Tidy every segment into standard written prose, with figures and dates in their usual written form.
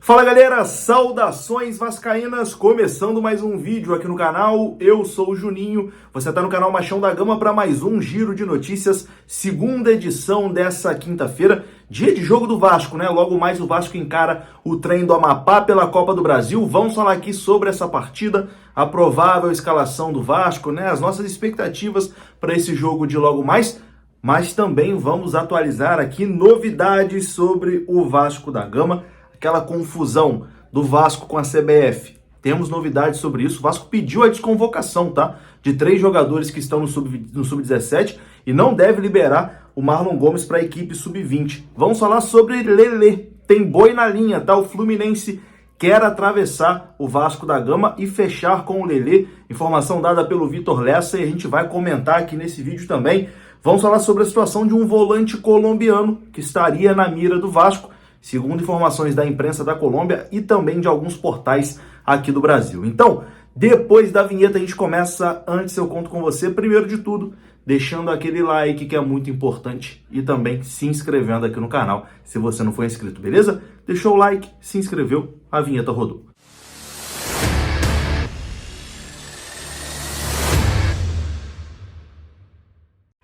Fala galera, saudações vascaínas, começando mais um vídeo aqui no canal, eu sou o Juninho, você tá no canal Machão da Gama para mais um Giro de Notícias, segunda edição dessa quinta-feira, dia de jogo do Vasco, né? Logo mais o Vasco encara o trem do Amapá pela Copa do Brasil, vamos falar aqui sobre essa partida, a provável escalação do Vasco, né? As nossas expectativas para esse jogo de logo mais, mas também vamos atualizar aqui novidades sobre o Vasco da Gama, aquela confusão do Vasco com a CBF. Temos novidades sobre isso. O Vasco pediu a desconvocação, tá? De 3 jogadores que estão no Sub-17 e não deve liberar o Marlon Gomes para a equipe Sub-20. Vamos falar sobre Lelê. Tem boi na linha, tá? O Fluminense quer atravessar o Vasco da Gama e fechar com o Lelê. Informação dada pelo Vitor Lessa e a gente vai comentar aqui nesse vídeo também. Vamos falar sobre a situação de um volante colombiano que estaria na mira do Vasco, segundo informações da imprensa da Colômbia e também de alguns portais aqui do Brasil. Então, depois da vinheta a gente começa. Antes eu conto com você, primeiro de tudo, deixando aquele like que é muito importante e também se inscrevendo aqui no canal se você não for inscrito, beleza? Deixou o like, se inscreveu, a vinheta rodou.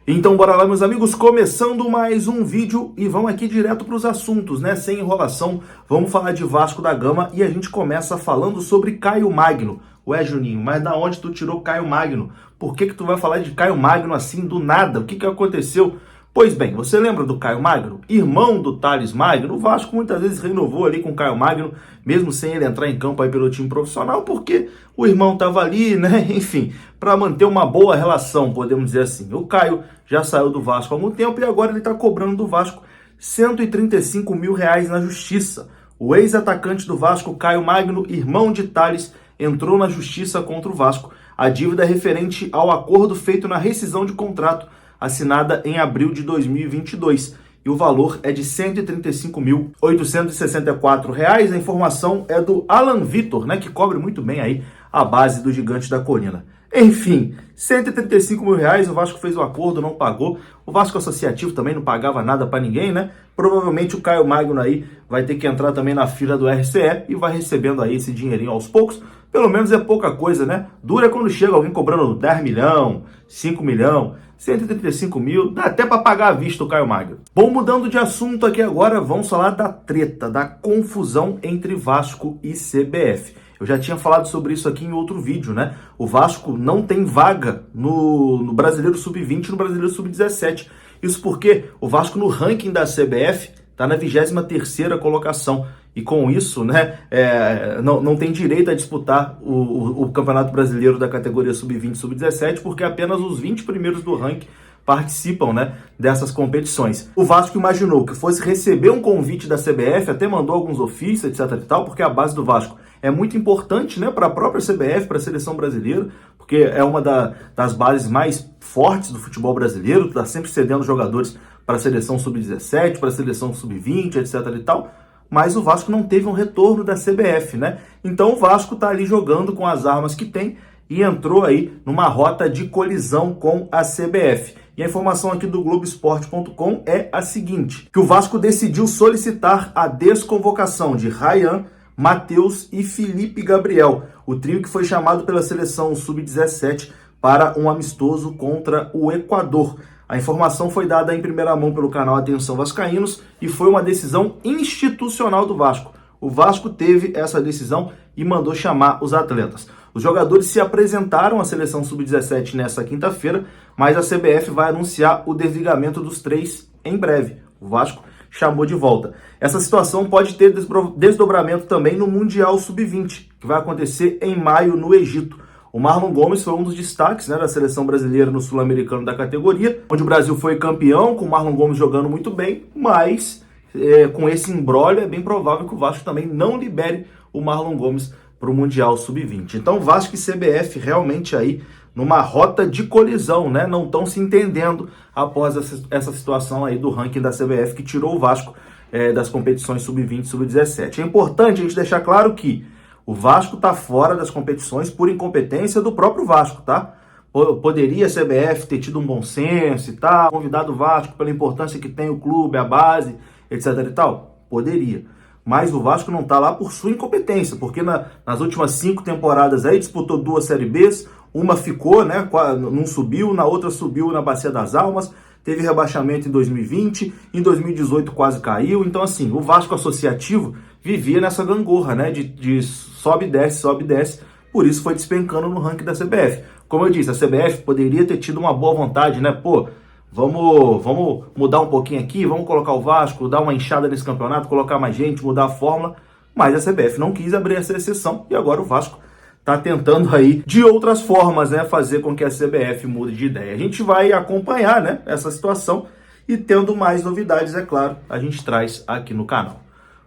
Então bora lá, meus amigos, começando mais um vídeo e vamos aqui direto para os assuntos, né? Sem enrolação, vamos falar de Vasco da Gama e a gente começa falando sobre Caio Magno. Ué, Juninho, mas da onde tu tirou Caio Magno? Por que tu vai falar de Caio Magno assim do nada? O que aconteceu? Pois bem, você lembra do Caio Magno? Irmão do Thales Magno. O Vasco muitas vezes renovou ali com o Caio Magno, mesmo sem ele entrar em campo aí pelo time profissional, porque o irmão estava ali, né? Enfim, para manter uma boa relação, podemos dizer assim. O Caio já saiu do Vasco há algum tempo e agora ele está cobrando do Vasco R$135 mil na justiça. O ex-atacante do Vasco, Caio Magno, irmão de Thales, entrou na justiça contra o Vasco. A dívida é referente ao acordo feito na rescisão de contrato assinada em abril de 2022. E o valor é de R$135.864. A informação é do Alan Vitor, né, que cobre muito bem aí a base do Gigante da Colina. Enfim, R$135 mil, o Vasco fez o acordo, não pagou. O Vasco Associativo também não pagava nada para ninguém, né? Provavelmente o Caio Magno aí vai ter que entrar também na fila do RCE e vai recebendo aí esse dinheirinho aos poucos. Pelo menos é pouca coisa, né? Dura quando chega alguém cobrando 10 milhões, 5 milhões, 135 mil, dá até para pagar à vista o Caio Magno. Bom, mudando de assunto aqui agora, vamos falar da treta, da confusão entre Vasco e CBF. Eu já tinha falado sobre isso aqui em outro vídeo, né? O Vasco não tem vaga no Brasileiro Sub-20 e no Brasileiro Sub-17. Isso porque o Vasco no ranking da CBF está na 23ª colocação. E com isso, né, não tem direito a disputar o Campeonato Brasileiro da categoria Sub-20 e Sub-17, porque apenas os 20 primeiros do ranking participam, né, dessas competições. O Vasco imaginou que fosse receber um convite da CBF, até mandou alguns ofícios, etc e tal, porque a base do Vasco é muito importante, né, para a própria CBF, para a seleção brasileira, porque é uma das bases mais fortes do futebol brasileiro, está sempre cedendo jogadores para a seleção Sub-17, para a seleção Sub-20, etc e tal. Mas o Vasco não teve um retorno da CBF, né? Então o Vasco tá ali jogando com as armas que tem e entrou aí numa rota de colisão com a CBF. E a informação aqui do Globoesporte.com é a seguinte, que o Vasco decidiu solicitar a desconvocação de Ryan, Matheus e Felipe Gabriel, o trio que foi chamado pela seleção Sub-17 para um amistoso contra o Equador. A informação foi dada em primeira mão pelo canal Atenção Vascaínos e foi uma decisão institucional do Vasco. O Vasco teve essa decisão e mandou chamar os atletas. Os jogadores se apresentaram à seleção Sub-17 nesta quinta-feira, mas a CBF vai anunciar o desligamento dos 3 em breve. O Vasco chamou de volta. Essa situação pode ter desdobramento também no Mundial Sub-20, que vai acontecer em maio no Egito. O Marlon Gomes foi um dos destaques, né, da seleção brasileira no Sul-Americano da categoria, onde o Brasil foi campeão, com o Marlon Gomes jogando muito bem, mas com esse imbróglio é bem provável que o Vasco também não libere o Marlon Gomes para o Mundial Sub-20. Então Vasco e CBF realmente aí numa rota de colisão, né? Não estão se entendendo após essa situação aí do ranking da CBF que tirou o Vasco das competições Sub-20 e Sub-17. É importante a gente deixar claro que o Vasco está fora das competições por incompetência do próprio Vasco, tá? Poderia a CBF ter tido um bom senso e tal, convidado o Vasco pela importância que tem o clube, a base, etc e tal? Poderia. mas o Vasco não tá lá por sua incompetência, porque nas últimas 5 temporadas aí disputou 2 Série Bs, uma ficou, né, não subiu, na outra subiu na Bacia das Almas, teve rebaixamento em 2020, em 2018 quase caiu. Então, assim, o Vasco associativo vivia nessa gangorra, né, de sobe e desce, por isso foi despencando no ranking da CBF. Como eu disse, a CBF poderia ter tido uma boa vontade, né, vamos mudar um pouquinho aqui, vamos colocar o Vasco, dar uma inchada nesse campeonato, colocar mais gente, mudar a fórmula, mas a CBF não quis abrir essa exceção e agora o Vasco tá tentando aí, de outras formas, né, fazer com que a CBF mude de ideia. A gente vai acompanhar, né, essa situação e tendo mais novidades, é claro, a gente traz aqui no canal.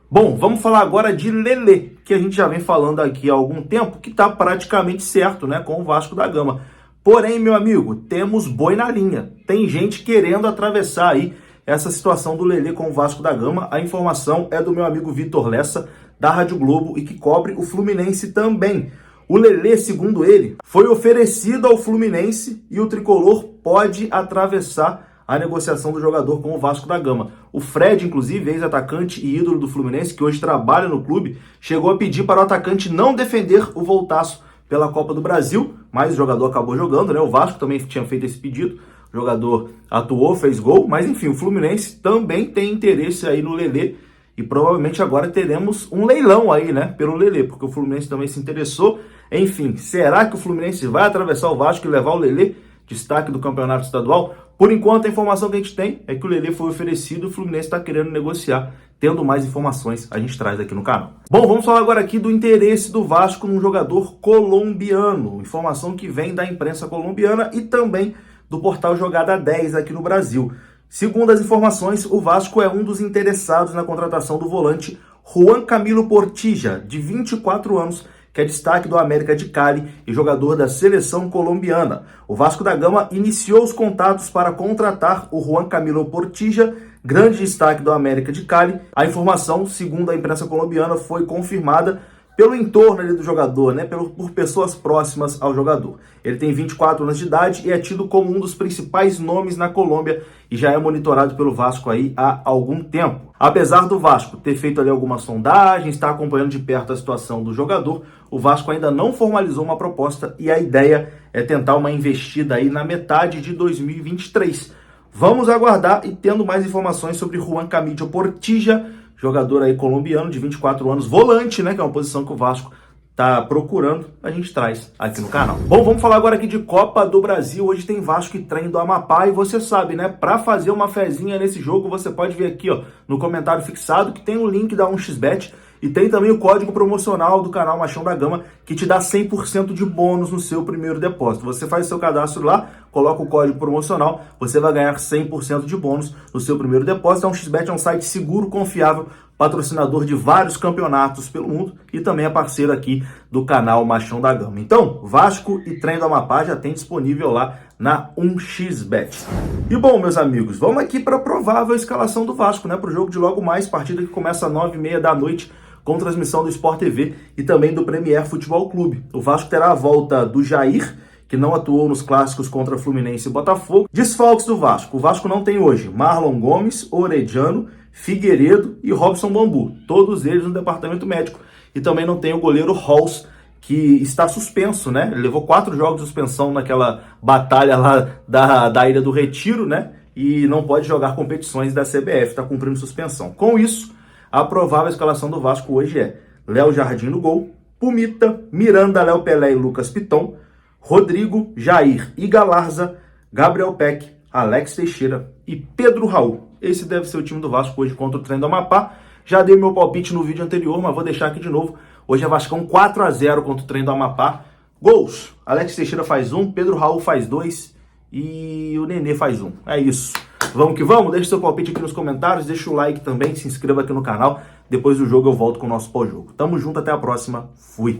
Bom, vamos falar agora de Lelê, que a gente já vem falando aqui há algum tempo, que tá praticamente certo, né, com o Vasco da Gama. Porém, meu amigo, temos boi na linha. Tem gente querendo atravessar aí essa situação do Lelê com o Vasco da Gama. A informação é do meu amigo Vitor Lessa, da Rádio Globo, e que cobre o Fluminense também. O Lelê, segundo ele, foi oferecido ao Fluminense e o tricolor pode atravessar a negociação do jogador com o Vasco da Gama. O Fred, inclusive, ex-atacante e ídolo do Fluminense, que hoje trabalha no clube, chegou a pedir para o atacante não defender o voltaço pela Copa do Brasil, mas o jogador acabou jogando, né? O Vasco também tinha feito esse pedido, o jogador atuou, fez gol, mas enfim, o Fluminense também tem interesse aí no Lelê e provavelmente agora teremos um leilão aí, né, pelo Lelê, porque o Fluminense também se interessou. Enfim, será que o Fluminense vai atravessar o Vasco e levar o Lelê? Destaque do campeonato estadual. Por enquanto, a informação que a gente tem é que o Lelê foi oferecido e o Fluminense está querendo negociar. Tendo mais informações, a gente traz aqui no canal. Bom, vamos falar agora aqui do interesse do Vasco num jogador colombiano. Informação que vem da imprensa colombiana e também do portal Jogada 10 aqui no Brasil. Segundo as informações, o Vasco é um dos interessados na contratação do volante Juan Camilo Portilla, de 24 anos, que é destaque do América de Cali e jogador da seleção colombiana. O Vasco da Gama iniciou os contatos para contratar o Juan Camilo Portilla, grande destaque do América de Cali. A informação, segundo a imprensa colombiana, foi confirmada pelo entorno ali do jogador, né, por pessoas próximas ao jogador. Ele tem 24 anos de idade e é tido como um dos principais nomes na Colômbia e já é monitorado pelo Vasco aí há algum tempo. Apesar do Vasco ter feito ali algumas sondagens, está acompanhando de perto a situação do jogador, o Vasco ainda não formalizou uma proposta e a ideia é tentar uma investida aí na metade de 2023. Vamos aguardar e tendo mais informações sobre Juan Camilo Portilla, jogador aí colombiano de 24 anos, volante, né, que é uma posição que o Vasco tá procurando, a gente traz aqui no canal. Bom, vamos falar agora aqui de Copa do Brasil. Hoje tem Vasco e Trem do Amapá e você sabe, né, para fazer uma fezinha nesse jogo, você pode ver aqui, ó, no comentário fixado que tem o link da 1xBet e tem também o código promocional do canal Machão da Gama que te dá 100% de bônus no seu primeiro depósito. Você faz seu cadastro lá, coloca o código promocional, você vai ganhar 100% de bônus no seu primeiro depósito. A 1xBet é um site seguro, confiável, patrocinador de vários campeonatos pelo mundo e também é parceiro aqui do canal Machão da Gama. Então, Vasco e Trem do Amapá já tem disponível lá na 1xBet. E bom, meus amigos, vamos aqui para a provável escalação do Vasco, né, para o jogo de logo mais, partida que começa às 9h30 da noite, com transmissão do Sport TV e também do Premier Futebol Clube. O Vasco terá a volta do Jair, que não atuou nos clássicos contra Fluminense e Botafogo. Desfalques do Vasco. O Vasco não tem hoje Marlon Gomes, Orediano, Figueiredo e Robson Bambu. Todos eles no departamento médico. E também não tem o goleiro Halls, que está suspenso, né? Ele levou 4 jogos de suspensão naquela batalha lá da Ilha do Retiro, né? E não pode jogar competições da CBF, está cumprindo suspensão. Com isso, a provável escalação do Vasco hoje é Léo Jardim no gol, Pumita, Miranda, Léo Pelé e Lucas Piton, Rodrigo, Jair e Galarza, Gabriel Peck, Alex Teixeira e Pedro Raul. Esse deve ser o time do Vasco hoje contra o Trem do Amapá. Já dei meu palpite no vídeo anterior, mas vou deixar aqui de novo. Hoje é Vascão 4-0 contra o Trem do Amapá. Gols: Alex Teixeira faz 1, Pedro Raul faz 2 e o Nenê faz 1. É isso. Vamos que vamos? Deixa seu palpite aqui nos comentários, deixa o like também, se inscreva aqui no canal. Depois do jogo eu volto com o nosso pós-jogo. Tamo junto, até a próxima. Fui!